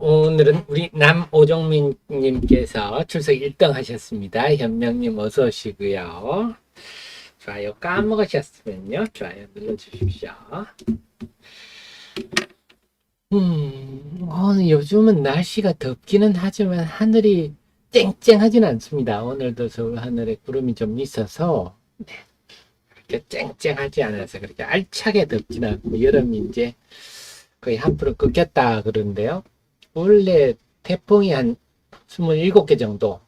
오늘은 우리 남오정민님께서 출석 1등 하셨습니다. 현명님 어서 오시고요. 좋아요 까먹으셨으면요. 좋아요 눌러주십시오. 오늘 요즘은 날씨가 덥기는 하지만 하늘이 쨍쨍하진 않습니다. 오늘도 서울 하늘에 구름이 좀 있어서 그렇게 쨍쨍하지 않아서 그렇게 알차게 덥진 않고 여름이 이제 거의 한풀은 꺾였다 그러는데요. 원래 태풍이 한 27개 정도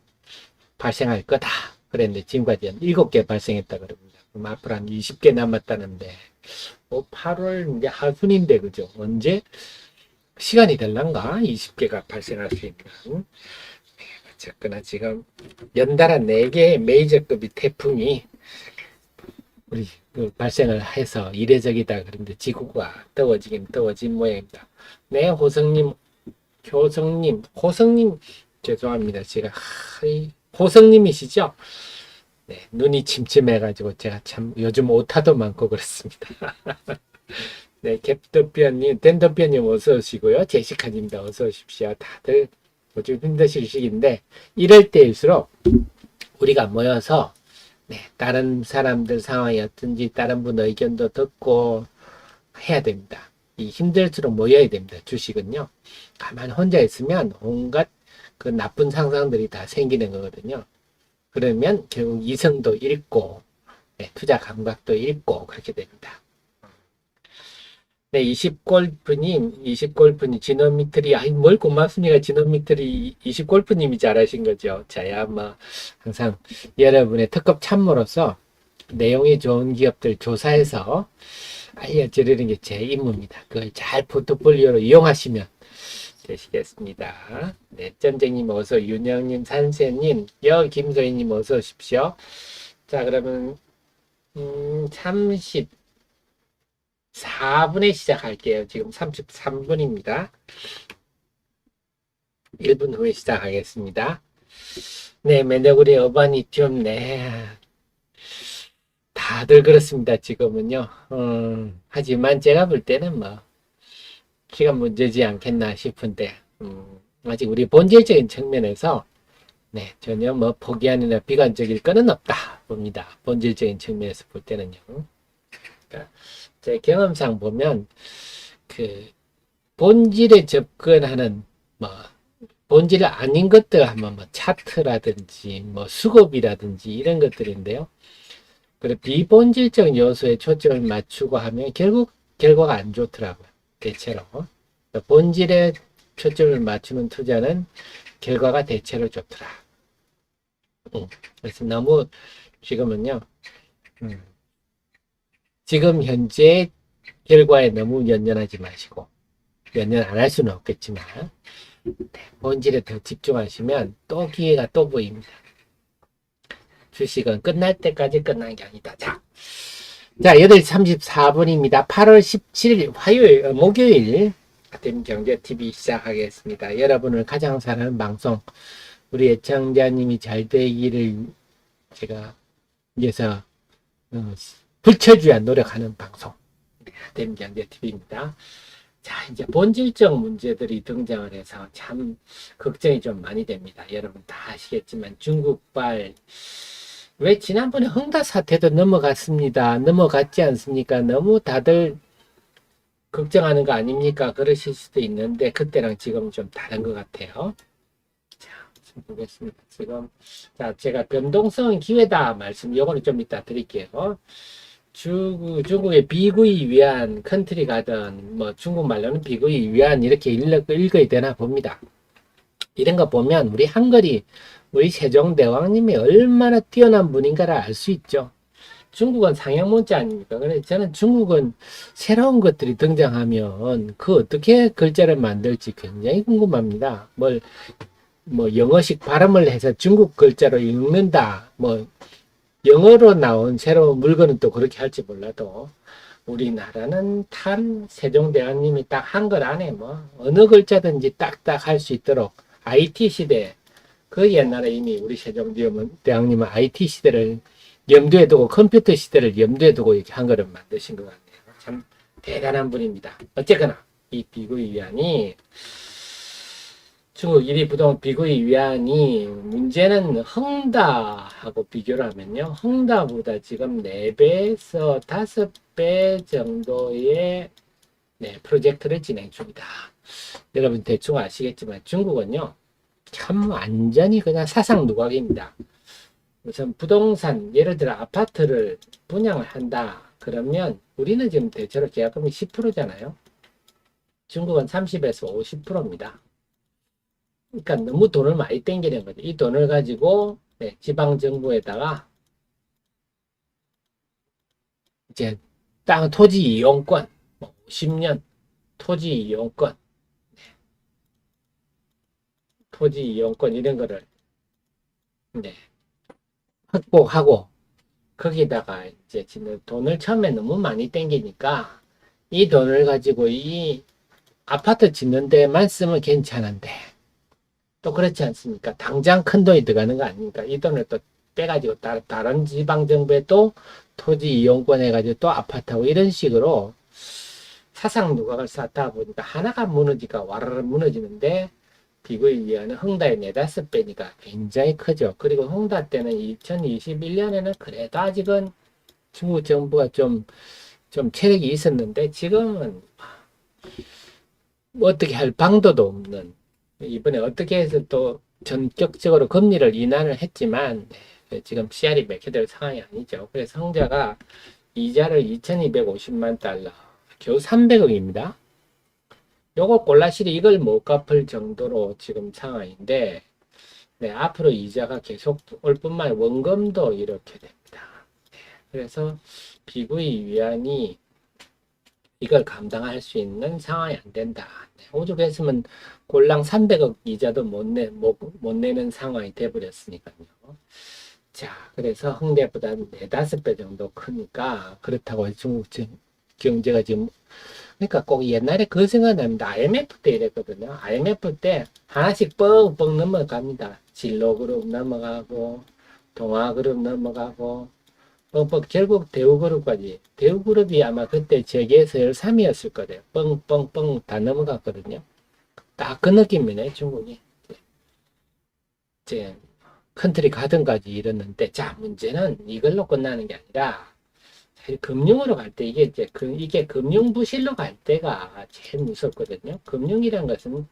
발생할 거다 그랬는데 지금까지 한 7개 발생했다 그럽니다. 그럼 앞으로 한 20개 남았다는데 8월 이제 하순인데 그죠? 언제 시간이 될란가? 20개가 발생할 수 있는. 어쨌거나 지금 연달아 4개의 메이저급의 태풍이 우리 발생을 해서 이례적이다 그런데 지구가 뜨거워지긴 뜨거워진 모양입니다. 네, 호성님, 죄송합니다. 제가, 호성님이시죠? 네, 눈이 침침해가지고 제가 참 요즘 오타도 많고 그렇습니다. 네, 캡터피언님, 댄더피언님 어서 오시고요. 제시카님도 어서 오십시오. 다들 요즘 힘드실 시기인데, 이럴 때일수록 우리가 모여서 네, 다른 사람들 상황이 어떤지 다른 분 의견도 듣고 해야 됩니다. 이 힘들수록 모여야 됩니다. 주식은요. 가만 혼자 있으면 온갖 그 나쁜 상상들이 다 생기는 거거든요. 그러면 결국 이성도 잃고 네, 투자 감각도 잃고 그렇게 됩니다. 네, 20골프님, 지노미트리, 뭘 고맙습니까? 지노미트리 20골프님이 잘하신 거죠. 자야, 뭐, 항상 여러분의 특급 참모로서 내용이 좋은 기업들 조사해서 알려드리는 게 제 임무입니다. 그걸 잘 포트폴리오로 이용하시면 되시겠습니다. 네, 전쟁님 어서, 윤영님, 산세님, 김소희님 어서 오십시오. 자, 그러면, 34분에 시작할게요. 지금 33분입니다. 1분 후에 시작하겠습니다. 네, 매너구리 어바니튬, 네. 다들 그렇습니다. 지금은요. 하지만 제가 볼 때는 뭐, 시간 문제지 않겠나 싶은데, 아직 우리 본질적인 측면에서, 네, 전혀 뭐 포기하느냐 비관적일 거는 없다 봅니다. 본질적인 측면에서 볼 때는요. 그러니까 제 경험상 보면, 그, 본질에 접근하는, 뭐, 본질 아닌 것들 하면 뭐 차트라든지, 뭐 수급이라든지 이런 것들인데요. 그래, 비본질적 요소에 초점을 맞추고 하면 결국 결과가 안 좋더라고요. 대체로. 본질에 초점을 맞추는 투자는 결과가 대체로 좋더라. 그래서 너무 지금은요, 지금 현재 결과에 너무 연연하지 마시고, 연연 안 할 수는 없겠지만, 본질에 더 집중하시면 또 기회가 또 보입니다. 주식은 끝날 때까지 끝난 게 아니다. 자, 8시 34분입니다. 8월 17일 화요일, 목요일 아침 경제TV 시작하겠습니다. 여러분을 가장 사랑하는 방송, 우리 애청자님이 잘 되기를 제가 위해서 붙여줘야 노력하는 방송, 아침 경제TV입니다. 자, 이제 본질적 문제들이 등장을 해서 참 걱정이 좀 많이 됩니다. 여러분 다 아시겠지만 중국발 왜 지난번에 흥다 사태도 넘어갔습니다. 넘어갔지 않습니까? 너무 다들 걱정하는 거 아닙니까? 그러실 수도 있는데 그때랑 지금 좀 다른 것 같아요. 자, 보겠습니다. 지금 자, 제가 변동성은 기회다 말씀 요거는 좀 이따 드릴게요. 중국의 비구이 위안 컨트리 가든 뭐 중국말로는 비구이 위안 이렇게 읽어야 되나 봅니다. 이런 거 보면 우리 한글이 우리 세종대왕님이 얼마나 뛰어난 분인가를 알 수 있죠. 중국은 상형문자 아닙니까? 그래서 저는 중국은 새로운 것들이 등장하면 그 어떻게 글자를 만들지 굉장히 궁금합니다. 뭐 영어식 발음을 해서 중국 글자로 읽는다. 뭐 영어로 나온 새로운 물건은 또 그렇게 할지 몰라도 우리나라는 탄 세종대왕님이 딱 한글 안에 뭐 어느 글자든지 딱딱 할 수 있도록 IT 시대 그 옛날에 이미 우리 세종대왕님은 IT 시대를 염두에 두고 컴퓨터 시대를 염두에 두고 이렇게 한글을 만드신 것 같네요. 참 대단한 분입니다. 어쨌거나 이 비구이 위안이 중국 1위 부동 비구이 위안이 문제는 헝다하고 비교를 하면요. 헝다보다 지금 4배에서 5배 정도의 프로젝트를 진행 중이다. 여러분 대충 아시겠지만 중국은요. 참 완전히 그냥 사상 누각입니다. 우선 부동산 예를 들어 아파트를 분양을 한다. 그러면 우리는 지금 대체로 계약금이 10%잖아요. 중국은 30에서 50%입니다. 그러니까 너무 돈을 많이 땡기는 거죠. 이 돈을 가지고 지방정부에다가 이제 땅 토지 이용권 10년 토지 이용권 이런 거를 확보하고 거기다가 이제 돈을 처음에 너무 많이 땡기니까 이 돈을 가지고 이 아파트 짓는 데만 쓰면 괜찮은데 또 그렇지 않습니까? 당장 큰 돈이 들어가는 거 아닙니까? 이 돈을 또 빼가지고 다른 지방정부에 또 토지 이용권 해가지고 또 아파트하고 이런 식으로 사상 누각을 쌓다 보니까 하나가 무너지가 와르르 무너지는데 비구이 위안은 헝다의 4~5배니까 굉장히 크죠. 그리고 헝다 때는 2021년에는 그래도 아직은 중국 정부가 좀 체력이 있었는데 지금은 뭐 어떻게 할 방도도 없는 이번에 어떻게 해서 또 전격적으로 금리를 인하를 했지만 지금 CR이 맥혀들 상황이 아니죠. 그래서 헝다가 이자를 2250만 달러 겨우 300억입니다. 요거 꼴라실이 이걸 못 갚을 정도로 지금 상황인데 앞으로 이자가 계속 올 뿐만 아니라 원금도 이렇게 됩니다. 그래서 비구이 위안이 이걸 감당할 수 있는 상황이 안 된다. 오죽했으면 골랑 300억 이자도 못 내는 상황이 돼버렸으니까요. 자, 그래서 헝다보다 4~5배 정도 크니까 그렇다고 중국 경제가 지금 그러니까 꼭 옛날에 그 생각납니다. IMF 때 이랬거든요. IMF 때 하나씩 뻥뻥 넘어갑니다. 진로그룹 넘어가고 동아그룹 넘어가고 뻥뻥 결국 대우그룹까지. 대우그룹이 아마 그때 재계에서 13위였을 거예요. 뻥뻥뻥 다 넘어갔거든요. 딱 그 느낌이네 중국이. 이제 컨트리 가든까지 이랬는데 자 문제는 이걸로 끝나는 게 아니라 금융으로 갈 때 이게 금융 부실로 갈 때가 제일 무섭거든요. 금융이란 것은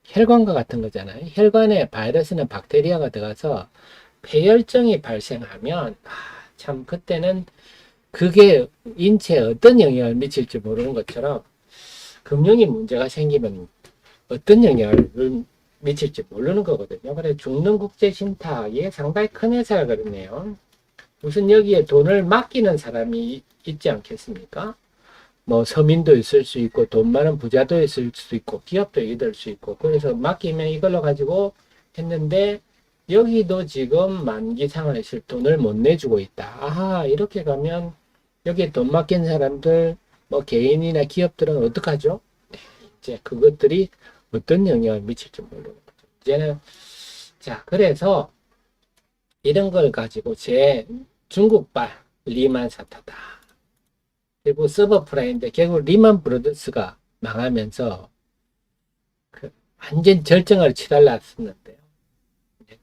혈관과 같은 거잖아요. 혈관에 바이러스나 박테리아가 들어가서 폐혈증이 발생하면 참 그때는 그게 인체에 어떤 영향을 미칠지 모르는 것처럼 금융이 문제가 생기면 어떤 영향을 미칠지 모르는 거거든요. 그래서 죽는 국제 신탁이 상당히 큰 회사가 그러네요. 무슨 여기에 돈을 맡기는 사람이 있지 않겠습니까? 뭐 서민도 있을 수 있고 돈 많은 부자도 있을 수 있고 기업도 있을 수 있고 그래서 맡기면 이걸로 가지고 했는데 여기도 지금 만기 상환에 있을 돈을 못 내주고 있다. 아하 이렇게 가면 여기에 돈 맡긴 사람들 뭐 개인이나 기업들은 어떡하죠? 이제 그것들이 어떤 영향을 미칠지 모르는 거죠. 이제는 자 그래서 이런 걸 가지고 제 중국발 리만 사태다. 그리고 서브프라임인데 결국 리만 브로더스가 망하면서 완전 절정을 치달았었는데요.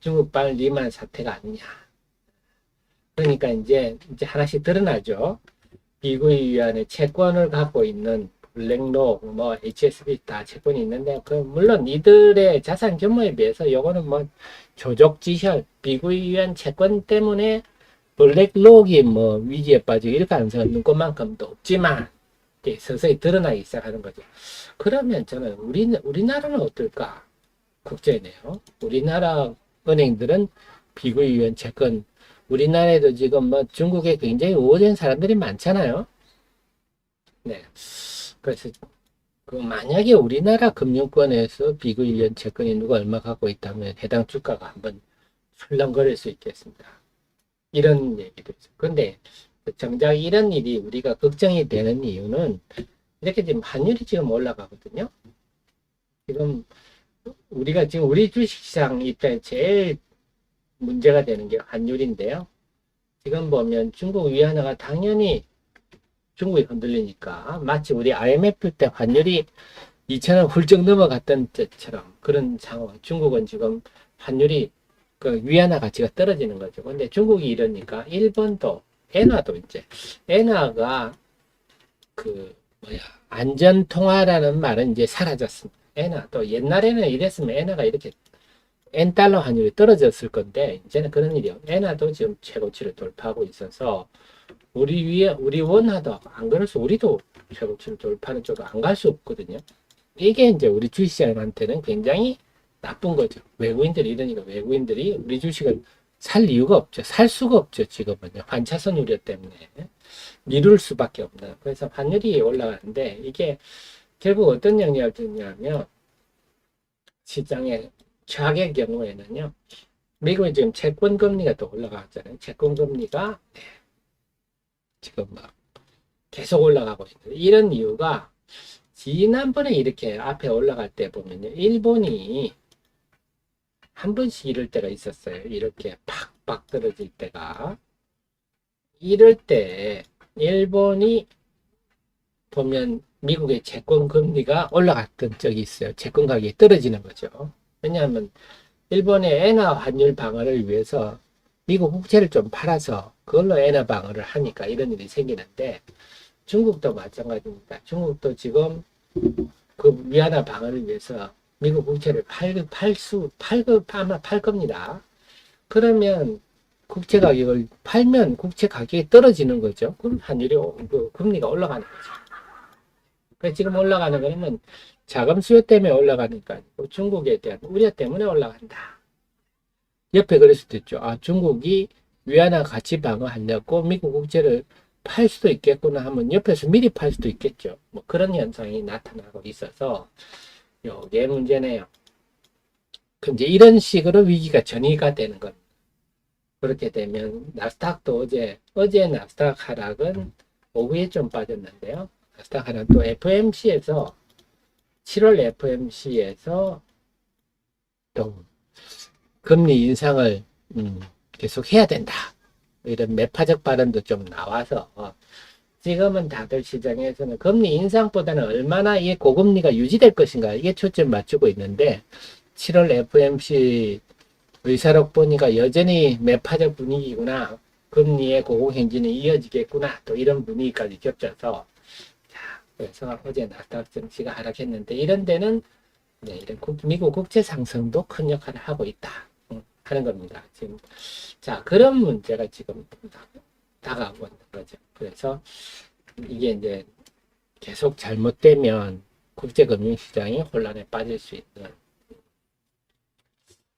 중국발 리만 사태가 아니냐. 그러니까 이제 하나씩 드러나죠. 비구이 위안의 채권을 갖고 있는 블랙록, 뭐 HSB 다 채권이 있는데 물론 이들의 자산 규모에 비해서 요거는 뭐 조족지혈, 비구이 위안 채권 때문에 블랙록이 뭐 위기에 빠지고 이렇게 하는 사람 눈꽃만큼도 없지만 서서히 드러나기 시작하는 거죠. 그러면 저는 우리나라는 어떨까? 국제네요. 우리나라 은행들은 비구이 위안 채권 우리나라에도 지금 뭐 중국에 굉장히 우호된 사람들이 많잖아요. 네. 그래서 만약에 우리나라 금융권에서 비구이 위안 채권이 누가 얼마 갖고 있다면 해당 주가가 한번 출렁거릴 수 있겠습니다. 이런 얘기도 있어요. 근데 정작 이런 일이 우리가 걱정이 되는 이유는 이렇게 지금 환율이 지금 올라가거든요. 지금 우리가 지금 우리 주식시장 입장에 제일 문제가 되는 게 환율인데요. 지금 보면 중국 위안화가 당연히 중국이 흔들리니까 마치 우리 IMF 때 환율이 2,000원 훌쩍 넘어갔던 때처럼 그런 상황. 중국은 지금 환율이 그 위안화 가치가 떨어지는 거죠. 근데 중국이 이러니까 일본도 엔화도 이제 엔화가 그 뭐야 안전 통화라는 말은 이제 사라졌습니다. 엔화 또 옛날에는 이랬으면 엔화가 이렇게 엔달러 환율이 떨어졌을 건데 이제는 그런 일이 없. 엔화도 지금 최고치를 돌파하고 있어서 우리 원화도 안 그래서 우리도 최고치를 돌파하는 쪽으로 안 갈 수 없거든요. 이게 이제 우리 주식시장한테는 굉장히 나쁜 거죠. 외국인들이 이러니까 외국인들이 우리 주식을 살 이유가 없죠. 살 수가 없죠. 지금은요. 환차선 우려 때문에 미룰 수밖에 없는. 그래서 환율이 올라가는데 이게 결국 어떤 영향을 주냐면 시장의 최악의 경우에는요. 미국이 지금 채권 금리가 또 올라갔잖아요. 채권 금리가 지금 막 계속 올라가고 있는데 이런 이유가 지난번에 이렇게 앞에 올라갈 때 보면요. 일본이 한 번씩 이럴 때가 있었어요. 이렇게 팍팍 떨어질 때가. 이럴 때 일본이 보면 미국의 채권 금리가 올라갔던 적이 있어요. 채권 가격이 떨어지는 거죠. 왜냐하면 일본의 엔화 환율 방어를 위해서 미국 국채를 좀 팔아서 그걸로 엔화 방어를 하니까 이런 일이 생기는데 중국도 마찬가지입니다. 중국도 지금 그 위안화 방어를 위해서 미국 국채를 아마 팔 겁니다. 그러면 국채 가격을 팔면 국채 가격이 떨어지는 거죠. 그럼 환율이 그 금리가 올라가는 거죠. 그래서 지금 올라가는 거는 자금 수요 때문에 올라가니까 중국에 대한 우려 때문에 올라간다. 옆에 그럴 수도 있죠. 아, 중국이 위안화 가치 방어하려고 미국 국채를 팔 수도 있겠구나 하면 옆에서 미리 팔 수도 있겠죠. 뭐 그런 현상이 나타나고 있어서 요게 문제네요. 근데 이런 식으로 위기가 전이가 되는 겁니다. 그렇게 되면 나스닥도 어제 나스닥 하락은 오후에 좀 빠졌는데요. 나스닥 하락 또 FMC에서 7월 FMC에서 또 금리 인상을 계속 해야 된다. 이런 매파적 발언도 좀 나와서 지금은 다들 시장에서는 금리 인상보다는 얼마나 이 고금리가 유지될 것인가 이게 초점 맞추고 있는데 7월 FMC 의사록 보니까 여전히 매파적 분위기구나. 금리의 고공행진이 이어지겠구나. 또 이런 분위기까지 겹쳐서 자, 그래서 어제 나스닥 증시가 하락했는데 이런 데는 네, 이런 미국 국채 상승도 큰 역할을 하고 있다 하는 겁니다. 지금 자 그런 문제가 지금 다가오고 있는 거죠. 그래서 이게 이제 계속 잘못되면 국제금융시장이 혼란에 빠질 수 있는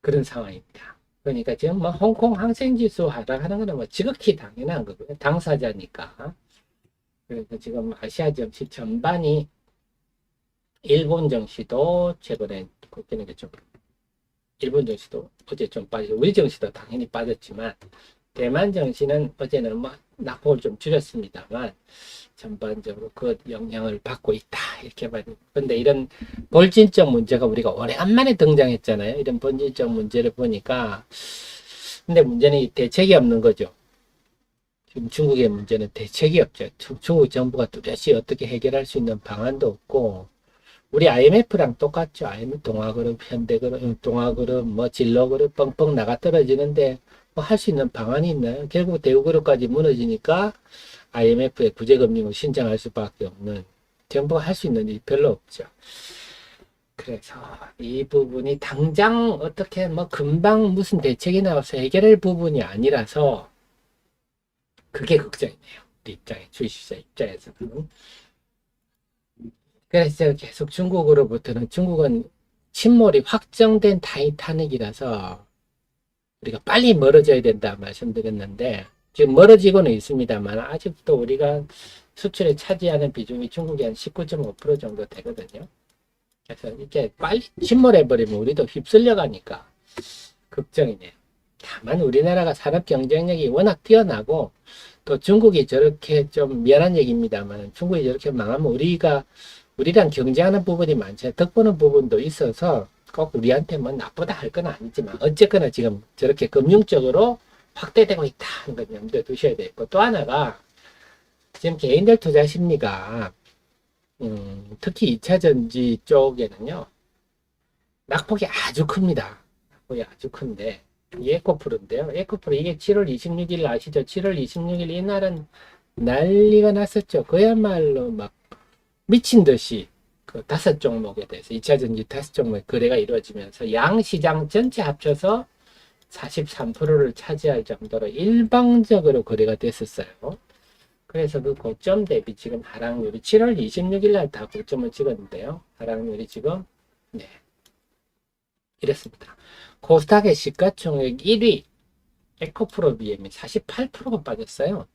그런 상황입니다. 그러니까 지금 뭐 홍콩 항생지수 하락하는 거는 뭐 지극히 당연한 거고요. 당사자니까. 그래서 지금 아시아 증시 전반이 일본 증시도 최근에 그때는 좀 일본 증시도 어제 좀 빠지고 우리 증시도 당연히 빠졌지만 대만 증시는 어제는 뭐 낙폭을 좀 줄였습니다만 전반적으로 그 영향을 받고 있다 이렇게 봐요. 근데 이런 본질적 문제가 우리가 오래간만에 등장했잖아요. 이런 본질적 문제를 보니까 근데 문제는 대책이 없는 거죠. 지금 중국의 문제는 대책이 없죠. 중국 정부가 뚜렷이 어떻게 해결할 수 있는 방안도 없고 우리 IMF랑 똑같죠. IMF 동아그룹, 현대그룹, 동아그룹, 뭐 진로그룹 뻥뻥 나가 떨어지는데 뭐 할 수 있는 방안이 있나요? 결국 대우그룹까지 무너지니까 IMF에 구제금융을 신청할 수밖에 없는 정부가 할 수 있는 일이 별로 없죠. 그래서 이 부분이 당장 어떻게 뭐 금방 무슨 대책이 나와서 해결할 부분이 아니라서 그게 걱정이네요. 우리 입장에 주식시장 입장에서는. 그래서 계속 중국으로부터는 중국은 침몰이 확정된 타이타닉이라서 우리가 빨리 멀어져야 된다 말씀드렸는데 지금 멀어지고는 있습니다만 아직도 우리가 수출에 차지하는 비중이 중국이 한 19.5% 정도 되거든요. 그래서 이렇게 빨리 침몰해버리면 우리도 휩쓸려 가니까 걱정이네요. 다만 우리나라가 산업 경쟁력이 워낙 뛰어나고 또 중국이 저렇게 좀 미안한 얘기입니다만 중국이 저렇게 망하면 우리랑 경쟁하는 부분이 많죠. 덕보는 부분도 있어서 꼭 우리한테 뭐 나쁘다 할 건 아니지만 어쨌거나 지금 저렇게 금융적으로 확대되고 있다 하는 건 염두에 두셔야 되고 또 하나가 지금 개인들 투자 심리가 특히 2차전지 쪽에는요, 낙폭이 아주 큽니다. 낙폭이 아주 큰데, 이 에코프로인데요. 에코프로 이게 7월 26일 아시죠? 7월 26일 이날은 난리가 났었죠. 그야말로 막 미친 듯이 그 5종목에 대해서 2차전지 5종목 거래가 이루어지면서 양시장 전체 합쳐서 43%를 차지할 정도로 일방적으로 거래가 됐었어요. 그래서 그 고점 대비 지금 하락률이 7월 26일 날 다 고점을 찍었는데요. 하락률이 지금 네, 이렇습니다. 코스닥의 시가총액 1위 에코프로 BM이 48%가 빠졌어요.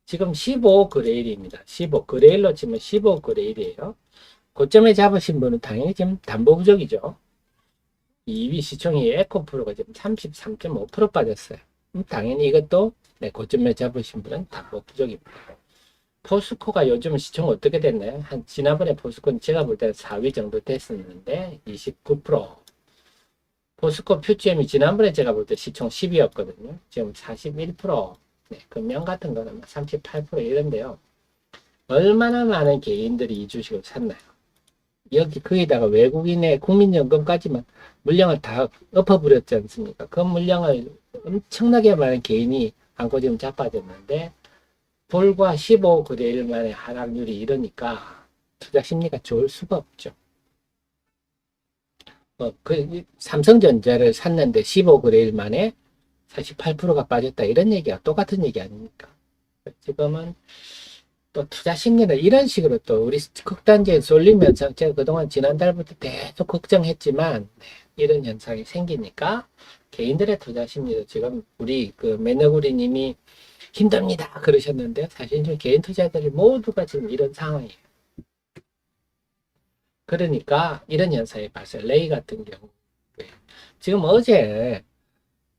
지금 15거래일입니다. 15거래일로 치면 15거래일이에요. 고점에 잡으신 분은 당연히 지금 담보 부족이죠. 2위 시총이 에코프로가 지금 33.5% 빠졌어요. 당연히 이것도 네, 고점에 잡으신 분은 담보 부족입니다. 포스코가 요즘 시총 어떻게 됐나요? 한 지난번에 포스코는 제가 볼 때는 4위 정도 됐었는데 29%. 포스코 퓨지엠이 지난번에 제가 볼 때 시총 10위였거든요. 지금 41%. 네, 금년 같은 거는 38% 이런데요. 얼마나 많은 개인들이 이 주식을 샀나요? 여기 거기다가 외국인의 국민연금까지만 물량을 다 엎어버렸지 않습니까? 그 물량을 엄청나게 많은 개인이 안고 지금 자빠졌는데 불과 15거래일 만에 하락률이 이러니까 투자 심리가 좋을 수가 없죠. 삼성전자를 샀는데 15거래일 만에 48%가 빠졌다 이런 얘기가 똑같은 얘기 아닙니까? 지금은 또 투자 심리를 이런 식으로 또 우리 극단지에 쏠리면서 제가 그동안 지난달부터 계속 걱정했지만 이런 현상이 생기니까 개인들의 투자 심리도 지금 우리 그 매너구리님이 힘듭니다 그러셨는데 사실 좀 개인 투자자들 모두가 지금 이런 상황이에요. 그러니까 이런 현상이 발생. 레이 같은 경우 지금 어제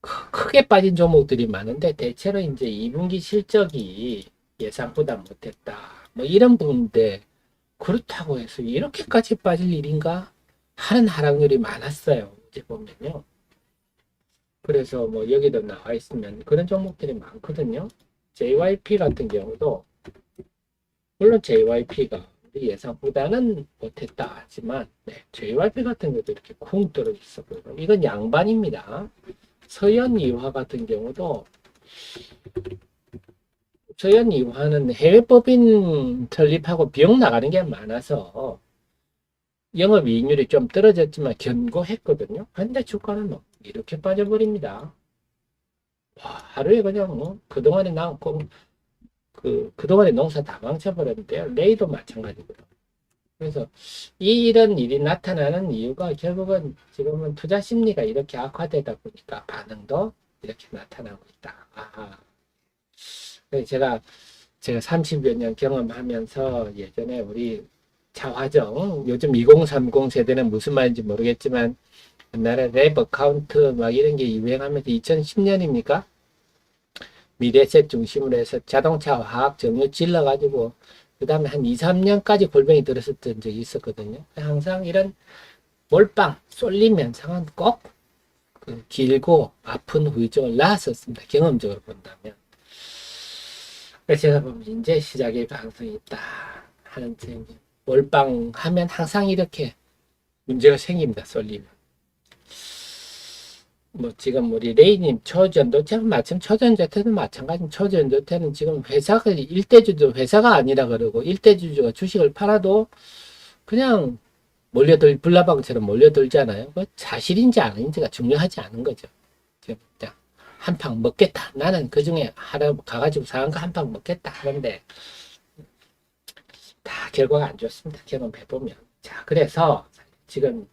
크게 빠진 종목들이 많은데 대체로 이제 2분기 실적이 예상보다 못했다. 뭐 이런 부분인데 그렇다고 해서 이렇게까지 빠질 일인가 하는 하락률이 많았어요. 이제 보면요. 그래서 뭐 여기도 나와 있으면 그런 종목들이 많거든요. JYP 같은 경우도 물론 JYP가 예상보다는 못했다 하지만 JYP 같은 것도 이렇게 쿵 떨어져 있었고요. 이건 양반입니다. 서현이화 같은 경우도 서현이화는 해외법인 설립하고 비용 나가는 게 많아서 영업이익률이 좀 떨어졌지만 견고했거든요. 근데 주가는 뭐 이렇게 빠져버립니다. 와, 하루에 그냥 뭐 그동안에 농사 다 망쳐버렸는데요. 레이도 마찬가지고요. 그래서 이런 일이 나타나는 이유가 결국은 지금은 투자 심리가 이렇게 악화되다 보니까 반응도 이렇게 나타나고 있다. 아하. 제가 30여 년 경험하면서 예전에 우리 차화정, 요즘 2030 세대는 무슨 말인지 모르겠지만 옛날에 랩 어카운트 막 이런 게 유행하면서 2010년입니까? 미래셋 중심으로 해서 자동차 화학 정유 질러가지고 그 다음에 한 2, 3년까지 골병이 들었었던 적이 있었거든요. 항상 이런 몰빵, 쏠림 현상은 꼭그 길고 아픈 후유증을 낳았었습니다. 경험적으로 본다면. 그래서 제가 보면 이제 시작일 가능성이 있다 하는 점이 몰빵하면 항상 이렇게 문제가 생깁니다. 쏠리면. 뭐 지금 우리 레이님 초전도체는 마침 초전도체도 마찬가지. 초전도체는 지금 회사가 일대주주 회사가 아니라 그러고 일대주주가 주식을 팔아도 그냥 불나방처럼 몰려들잖아요. 그 사실인지 아닌지가 중요하지 않은 거죠. 지금 그냥 한판 먹겠다. 나는 그 중에 하나 가가지고 사한 거 한 판 먹겠다 하는데 다 결과가 안 좋습니다. 경험해 보면. 자, 그래서 지금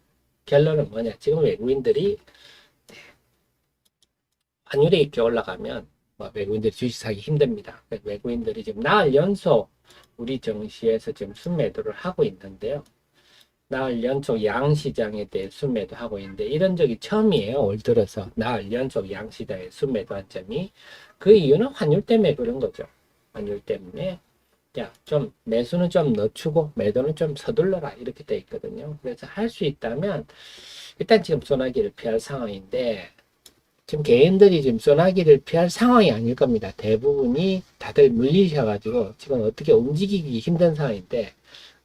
결론은 뭐냐? 지금 외국인들이 환율이 이렇게 올라가면 외국인들이 주식 사기 힘듭니다. 외국인들이 지금 나흘 연속 우리 증시에서 지금 순매도를 하고 있는데요. 나흘 연속 양시장에 대해 순매도 하고 있는데 이런 적이 처음이에요. 올 들어서 나흘 연속 양시장에 순매도 한 점이. 그 이유는 환율 때문에 그런 거죠. 환율 때문에 좀 매수는 좀 늦추고 매도는 좀 서둘러라 이렇게 돼 있거든요. 그래서 할 수 있다면 일단 지금 소나기를 피할 상황인데 지금 개인들이 지금 소나기를 피할 상황이 아닐 겁니다. 대부분이 다들 물리셔가지고 지금 어떻게 움직이기 힘든 상황인데,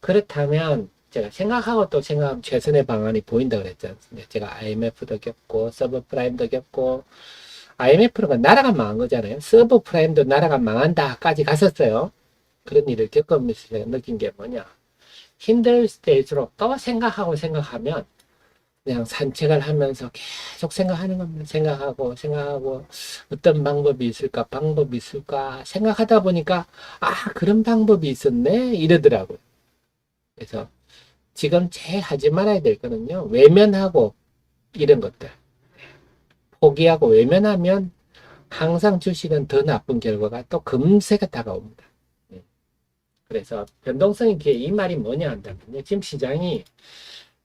그렇다면 제가 생각하고 또 생각하면 최선의 방안이 보인다 그랬지 않습니까? 제가 IMF도 겪고 서브프라임도 겪고, IMF는 나라가 망한 거잖아요. 서브프라임도 나라가 망한다까지 갔었어요. 그런 일을 겪으면서 제가 느낀 게 뭐냐, 힘들 때일수록 또 생각하면 그냥 산책을 하면서 계속 생각하는 겁니다. 생각하고 어떤 방법이 있을까 생각하다 보니까 그런 방법이 있었네 이러더라고요. 그래서 지금 제일 하지 말아야 될 거는요, 외면하고 이런 것들 포기하고 외면하면 항상 주식은 더 나쁜 결과가 또 금세 다가옵니다. 그래서 변동성이 기회, 이 말이 뭐냐 한다면요, 지금 시장이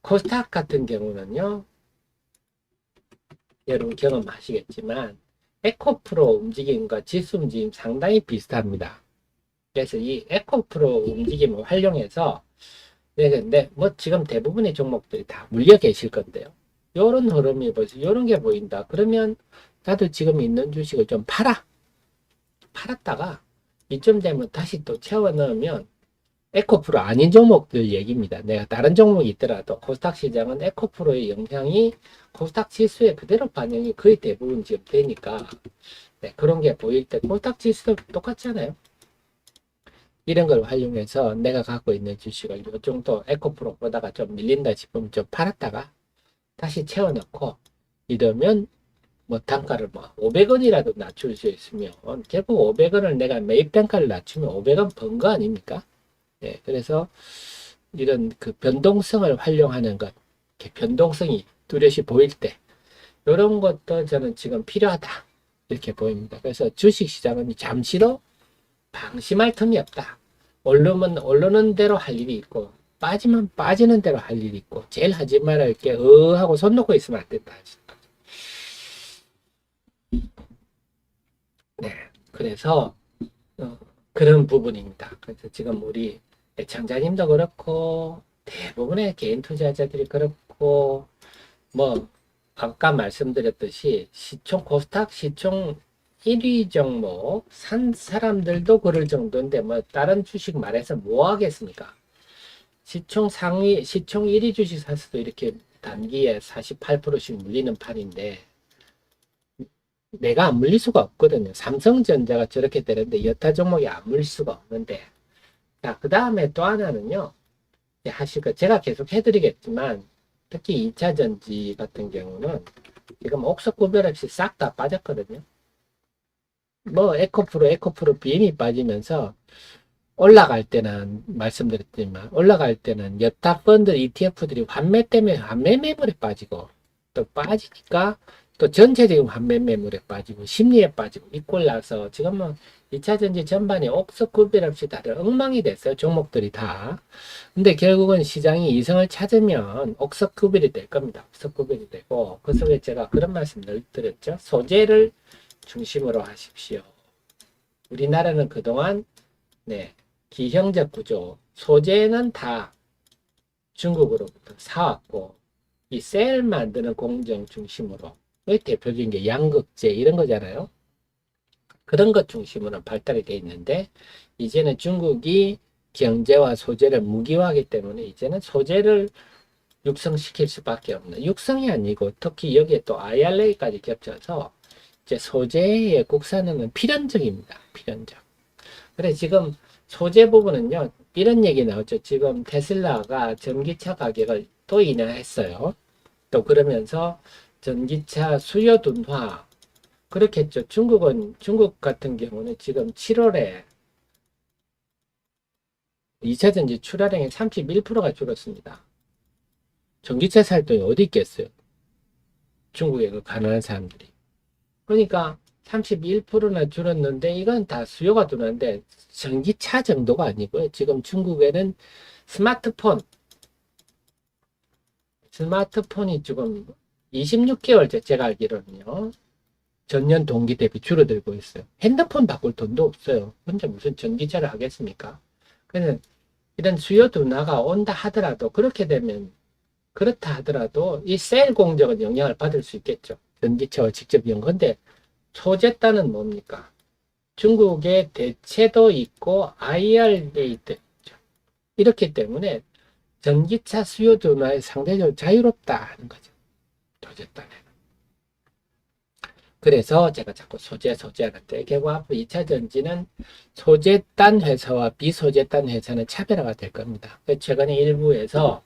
코스닥 같은 경우는요, 여러분 경험하시겠지만 에코프로 움직임과 지수 움직임 상당히 비슷합니다. 그래서 이 에코프로 움직임을 활용해서, 근데 뭐 지금 대부분의 종목들이 다 물려 계실 건데요, 요런 흐름이 보세요. 요런 게 보인다. 그러면 나도 지금 있는 주식을 좀 팔았다가 이쯤 되면 다시 또 채워 넣으면, 에코프로 아닌 종목들 얘기입니다. 내가 다른 종목이 있더라도 코스닥 시장은 에코프로의 영향이 코스닥 지수에 그대로 반영이 거의 대부분 지금 되니까, 그런 게 보일 때 코스닥 지수도 똑같잖아요. 이런 걸 활용해서 내가 갖고 있는 주식을 요 정도 에코프로 보다가 좀 밀린다 싶으면 좀 팔았다가 다시 채워 넣고, 이러면 뭐 단가를 뭐 500원이라도 낮출 수 있으면, 결국 500원을 내가 매입 단가를 낮추면 500원 번 거 아닙니까? 그래서 이런 그 변동성을 활용하는 것, 이렇게 변동성이 뚜렷이 보일 때, 이런 것도 저는 지금 필요하다 이렇게 보입니다. 그래서 주식시장은 잠시도 방심할 틈이 없다. 오르면 오르는 대로 할 일이 있고, 빠지면 빠지는 대로 할 일이 있고, 제일 하지 말아야 할 게 하고 손 놓고 있으면 안 된다. 그래서 그런 부분입니다. 그래서 지금 우리 애청자님도 그렇고 대부분의 개인 투자자들이 그렇고, 뭐 아까 말씀드렸듯이 코스닥 시총 1위 종목 산 사람들도 그럴 정도인데, 뭐 다른 주식 말해서 뭐 하겠습니까? 시총 1위 주식 샀어도 이렇게 단기에 48%씩 물리는 판인데, 내가 안 물릴 수가 없거든요. 삼성전자가 저렇게 되는데 여타 종목이 안 물릴 수가 없는데. 자, 그 다음에 또 하나는요, 제가 계속 해드리겠지만, 특히 2차 전지 같은 경우는 지금 옥석 구별 없이 싹 다 빠졌거든요. 뭐 에코프로 BM이 빠지면서, 올라갈 때는 말씀드렸지만 올라갈 때는 여타 펀드 ETF들이 환매 때문에 환매 매물에 빠지고, 또 빠지니까 또 전체적인 환매 매물에 빠지고 심리에 빠지고 이꼴 나서 지금은 2차 전지 전반이 옥석 구별 없이 다들 엉망이 됐어요. 종목들이 다. 근데 결국은 시장이 이성을 찾으면 옥석 구별이 될 겁니다. 옥석 구별이 되고, 그 속에 제가 그런 말씀 늘 드렸죠. 소재를 중심으로 하십시오. 우리나라는 그동안 기형적 구조, 소재는 다 중국으로부터 사왔고, 이 셀 만드는 공정 중심으로, 대표적인 게 양극재 이런 거잖아요. 그런 것 중심으로 발달이 돼 있는데, 이제는 중국이 경제와 소재를 무기화하기 때문에 이제는 소재를 육성시킬 수밖에 없는, 육성이 아니고 특히 여기에 또 IRA까지 겹쳐서 이제 소재의 국산화는 필연적입니다. 필연적. 그래 지금 소재 부분은요, 이런 얘기 나오죠. 지금 테슬라가 전기차 가격을 또 인하했어요. 또 그러면서 전기차 수요 둔화, 그렇겠죠. 중국 같은 경우는 지금 7월에 2차 전지 출하량이 31%가 줄었습니다. 전기차 살 돈이 어디 있겠어요? 중국의 그 가난한 사람들이. 그러니까 31%나 줄었는데, 이건 다 수요가 둔화인데 전기차 정도가 아니고요. 지금 중국에는 스마트폰이 지금 26개월째 제가 알기로는요, 전년 동기 대비 줄어들고 있어요. 핸드폰 바꿀 돈도 없어요. 혼자 무슨 전기차를 하겠습니까? 그래서 이런 수요 둔화가 온다 하더라도, 그렇다 하더라도 이 셀 공정은 영향을 받을 수 있겠죠. 전기차와 직접 연건데 소재단은 뭡니까? 중국의 대체도 있고 IRA도 있죠. 이렇기 때문에 전기차 수요 둔화에 상대적으로 자유롭다 하는 거죠. 소재단에. 그래서 제가 자꾸 소재 하는데 결국 앞으로 2차 전지는 소재단 회사와 비소재단 회사는 차별화가 될 겁니다. 최근에 일부에서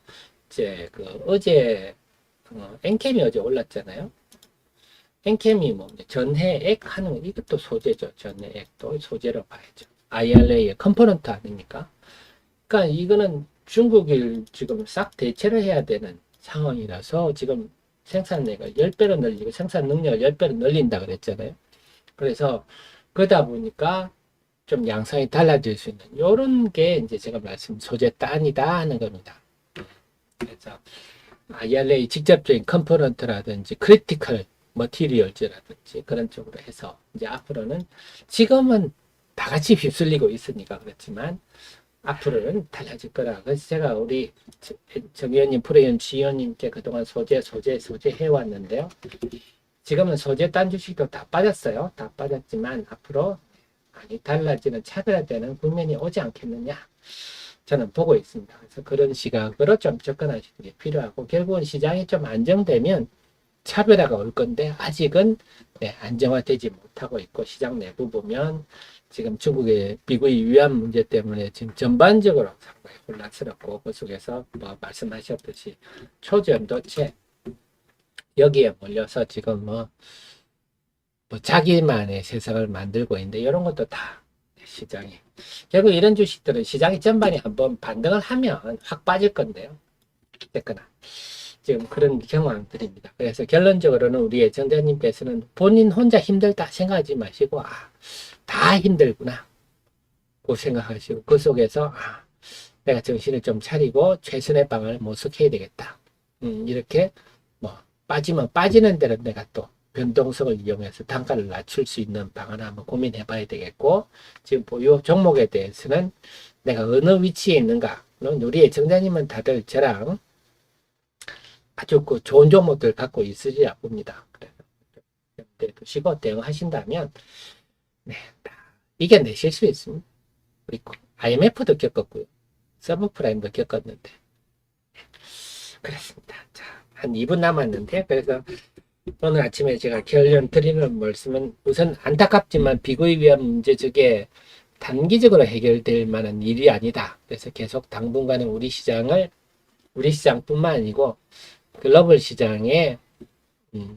이제 어제 엔캠이 어제 올랐잖아요. 엔캠이 뭐 전해액 하는 이것도 소재죠. 전해액도 소재로 봐야죠. IRA의 컴포넌트 아닙니까? 그러니까 이거는 중국이 지금 싹 대체를 해야 되는 상황이라서 지금 생산량을 10배로 늘리고 생산 능력을 10배로 늘린다 그랬잖아요. 그래서 그러다 보니까 좀 양상이 달라질 수 있는 이런 게 이제 제가 말씀 소재 단이다 하는 겁니다. 그래서 IRA 직접적인 컴포넌트라든지 크리티컬 머티리얼즈라든지 그런 쪽으로 해서 이제 앞으로는 지금은 다 같이 휩쓸리고 있으니까 그렇지만 앞으로는 달라질 거라. 그래서 제가 우리 정 의원님, 프로의원, 지의원님께 그동안 소재 해왔는데요. 지금은 소재 딴 주식도 다 빠졌어요. 다 빠졌지만 앞으로 많이 달라지는 차별화되는 국면이 오지 않겠느냐. 저는 보고 있습니다. 그래서 그런 시각으로 좀 접근하시는 게 필요하고 결국은 시장이 좀 안정되면 차별화가 올 건데 아직은 안정화되지 못하고 있고 시장 내부 보면 지금 중국의 미국의 위안 문제 때문에 지금 전반적으로 상당히 혼란스럽고 그 속에서 뭐 말씀하셨듯이 초전도체 여기에 몰려서 지금 뭐 자기만의 세상을 만들고 있는데 이런 것도 다 시장이 결국 이런 주식들은 시장이 전반이 한번 반등을 하면 확 빠질 건데요. 어쨌거나 지금 그런 경황들입니다. 그래서 결론적으로는 우리 애청자님께서는 본인 혼자 힘들다 생각하지 마시고 다 힘들구나 고 생각하시고 그 속에서 내가 정신을 좀 차리고 최선의 방안을 모색해야 되겠다. 이렇게 뭐 빠지면 빠지는 대로 내가 또 변동성을 이용해서 단가를 낮출 수 있는 방안을 한번 고민해 봐야 되겠고 지금 보유 종목에 대해서는 내가 어느 위치에 있는가 우리 애청자님은 다들 저랑 아주 좋은 종목들 갖고 있으리라 봅니다. 그래서 염두에 두시고 대응하신다면 이겨내실 수 있습니다. 그리고 IMF도 겪었고요. 서브프라임도 겪었는데 그렇습니다. 자, 한 2분 남았는데 그래서 오늘 아침에 제가 결론 드리는 말씀은 우선 안타깝지만 비구에 위한 문제 저게 단기적으로 해결될 만한 일이 아니다. 그래서 계속 당분간은 우리 시장뿐만 아니고 글로벌 시장에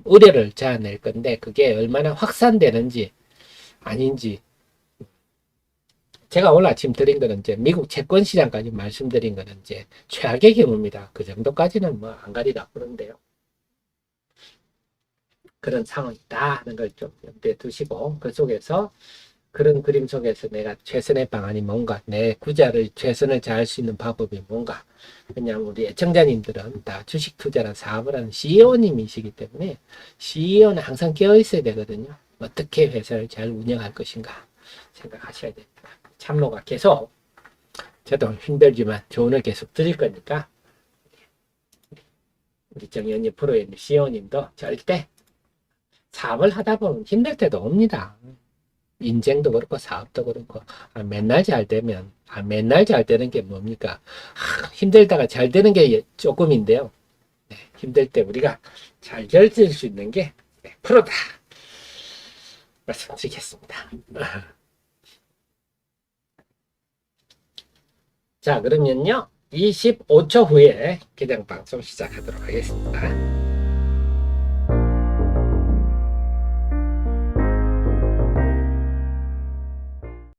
우려를 자아낼 건데 그게 얼마나 확산되는지 아닌지 제가 오늘 아침 드린 거는 이제 미국 채권 시장까지 말씀드린 거는 이제 최악의 경우입니다. 그 정도까지는 뭐 안 가리라 그런데요. 그런 상황이다 하는 걸 좀 염두에 두시고 그 속에서 그런 그림 속에서 내가 최선의 방안이 뭔가 내 구자를 최선을 다할 수 있는 방법이 뭔가 그냥 우리 애청자님들은 다 주식 투자나 사업을 하는 CEO님이시기 때문에 CEO는 항상 깨어 있어야 되거든요. 어떻게 회사를 잘 운영할 것인가 생각하셔야 됩니다. 참모가 계속 저도 힘들지만 조언을 계속 드릴 거니까 우리 정의원님 프로님 CEO님도 절대 사업을 하다 보면 힘들 때도 옵니다. 인생도 그렇고 사업도 그렇고 맨날 잘 되면 맨날 잘 되는 게 뭡니까? 힘들다가 잘 되는 게 조금인데요. 힘들 때 우리가 잘 결정할 수 있는 게 프로다 말씀드리겠습니다. 자 그러면요 25초 후에 개장 방송 시작하도록 하겠습니다.